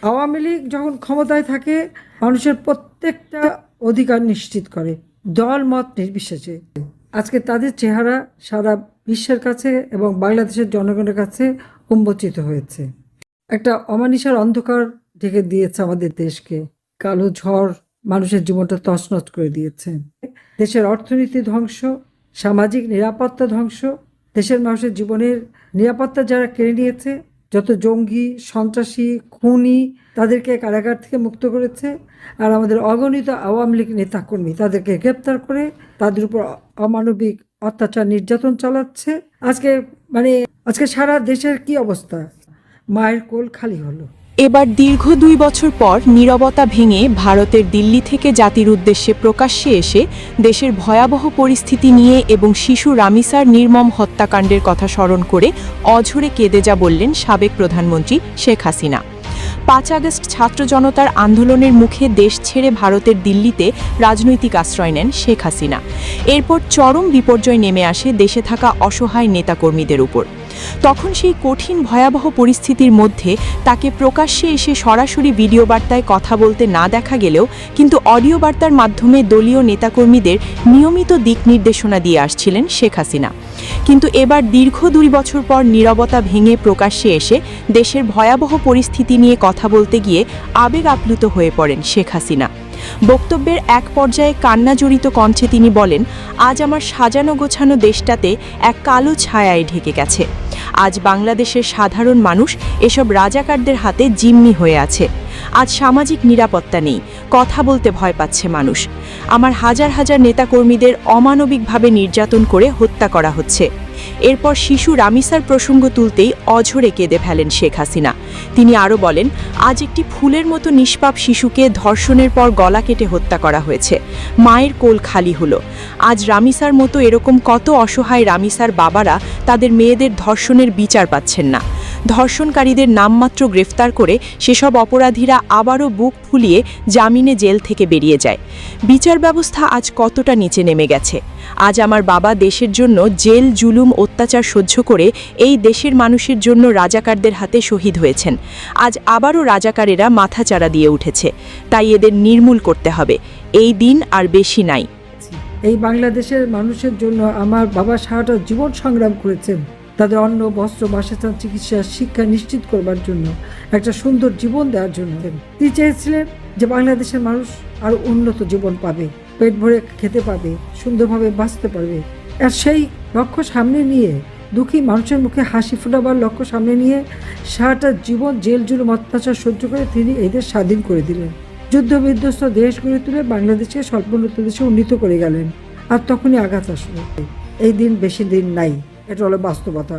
আওয়ামী লীগ যখন ক্ষমতায় থাকে মানুষের প্রত্যেকটা অধিকার নিশ্চিত করে, দল মত নির্বিশেষে। আজকে তাদের চেহারা সারা বিশ্বের কাছে এবং বাংলাদেশের জনগণের কাছে উন্মোচিত হয়েছে। একটা অমানিসার অন্ধকার ঢেকে দিয়েছে আমাদের দেশকে। কালো ঝড় মানুষের জীবনটা তছনছ করে দিয়েছে। দেশের অর্থনীতি ধ্বংস, সামাজিক নিরাপত্তা ধ্বংস, দেশের মানুষের জীবনের নিরাপত্তা যারা কেড়ে নিয়েছে, যত জঙ্গি সন্ত্রাসী খুনি তাদেরকে কারাগার থেকে মুক্ত করেছে, আর আমাদের অগণিত আওয়ামী লীগ নেতাকর্মী তাদেরকে গ্রেপ্তার করে তাদের উপর অমানবিক অত্যাচার নির্যাতন চালাচ্ছে। আজকে সারা দেশের কি অবস্থা, মায়ের কোল খালি হলো। এবার দীর্ঘ 2 বছর পর নীরবতা ভেঙে ভারতের দিল্লি থেকে জাতির উদ্দেশ্যে প্রকাশ্যে এসে দেশের ভয়াবহ পরিস্থিতি নিয়ে এবং শিশু রামিসার নির্মম হত্যাকাণ্ডের কথা স্মরণ করে অঝরে কেঁদে যা বললেন সাবেক প্রধানমন্ত্রী শেখ হাসিনা। 5 আগস্ট ছাত্র জনতার আন্দোলনের মুখে দেশ ছেড়ে ভারতের দিল্লিতে রাজনৈতিক আশ্রয় নেন শেখ হাসিনা। এরপর চরম বিপর্যয় নেমে আসে দেশে থাকা অসহায় নেতাকর্মীদের উপর। তখন সেই কঠিন ভয়াবহ পরিস্থিতির মধ্যে তাকে প্রকাশ্যে এসে সরাসরি ভিডিও বার্তায় কথা বলতে না দেখা গেলেও কিন্তু অডিও বার্তার মাধ্যমে দলীয় নেতাকর্মীদের নিয়মিত দিক নির্দেশনা দিয়ে আসছিলেন শেখ হাসিনা। কিন্তু এবার দীর্ঘ 2 বছর পর নীরবতা ভেঙে প্রকাশ্যে এসে দেশের ভয়াবহ পরিস্থিতি নিয়ে কথা বলতে গিয়ে আবেগ আপ্লুত হয়ে পড়েন শেখ হাসিনা। বক্তব্যের এক পর্যায়ে কান্না জড়িত কণ্ঠে তিনি বলেন, আজ আমার সাজানো গোছানো দেশটাতে এক কালো ছায়ায় ঢেকে গেছে। আজ বাংলাদেশের সাধারণ মানুষ এসব রাজাকারদের হাতে জিম্মি হয়ে আছে। আজ সামাজিক নিরাপত্তা নেই, কথা বলতে ভয় পাচ্ছে মানুষ। আমার হাজার হাজার নেতাকর্মীদের অমানবিকভাবে নির্যাতন করে হত্যা করা হচ্ছে। এরপর শিশু রামিসার প্রসঙ্গ তুলতেই অঝরে কেঁদে ফেলেন শেখ হাসিনা। তিনি আরও বলেন, আজ একটি ফুলের মতো নিষ্পাপ শিশুকে ধর্ষণের পর গলা কেটে হত্যা করা হয়েছে। মায়ের কোল খালি হলো। আজ রামিসার মতো এরকম কত অসহায় রামিসার বাবারা তাদের মেয়েদের ধর্ষণের বিচার পাচ্ছেন না। ধর্ষণকারীদের নামমাত্র গ্রেফতার করে সেসব অপরাধীরা আবারও বুক ফুলিয়ে জামিনে জেল থেকে বেরিয়ে যায়। বিচার ব্যবস্থা আজ কতটা নিচে নেমে গেছে। আজ আমার বাবা দেশের জন্য জেল জুলুম অত্যাচার সহ্য করে এই দেশের মানুষের জন্য রাজাকারদের হাতে শহীদ হয়েছেন। আজ আবারও রাজাকারেরা মাথাচাড়া দিয়ে উঠেছে। তাই এদের নির্মূল করতে হবে। এই দিন আর বেশি নাই। এই বাংলাদেশের মানুষের জন্য আমার বাবা সারাটা জীবন সংগ্রাম করেছেন, তাদের অন্ন বস্ত্র বাসস্থান চিকিৎসা শিক্ষা নিশ্চিত করবার জন্য, একটা সুন্দর জীবন দেওয়ার জন্য। তিনি চেয়েছিলেন যে বাংলাদেশের মানুষ আরও উন্নত জীবন পাবে, পেট ভরে খেতে পাবে, সুন্দরভাবে বাঁচতে পারবে। আর সেই লক্ষ্য সামনে নিয়ে, দুঃখী মানুষের মুখে হাসি ফোটাবার লক্ষ্য সামনে নিয়ে সারাটা জীবন জেল জুলুম অত্যাচার সহ্য করে তিনি এই দেশ স্বাধীন করে দিলেন। যুদ্ধ বিধ্বস্ত দেশ গড়ে তুলে বাংলাদেশকে স্বল্পোন্নত দেশে উন্নীত করে গেলেন। আর তখনই আঘাত আসলো। এই দিন বেশি দিন নাই, এটা হলো বাস্তবতা।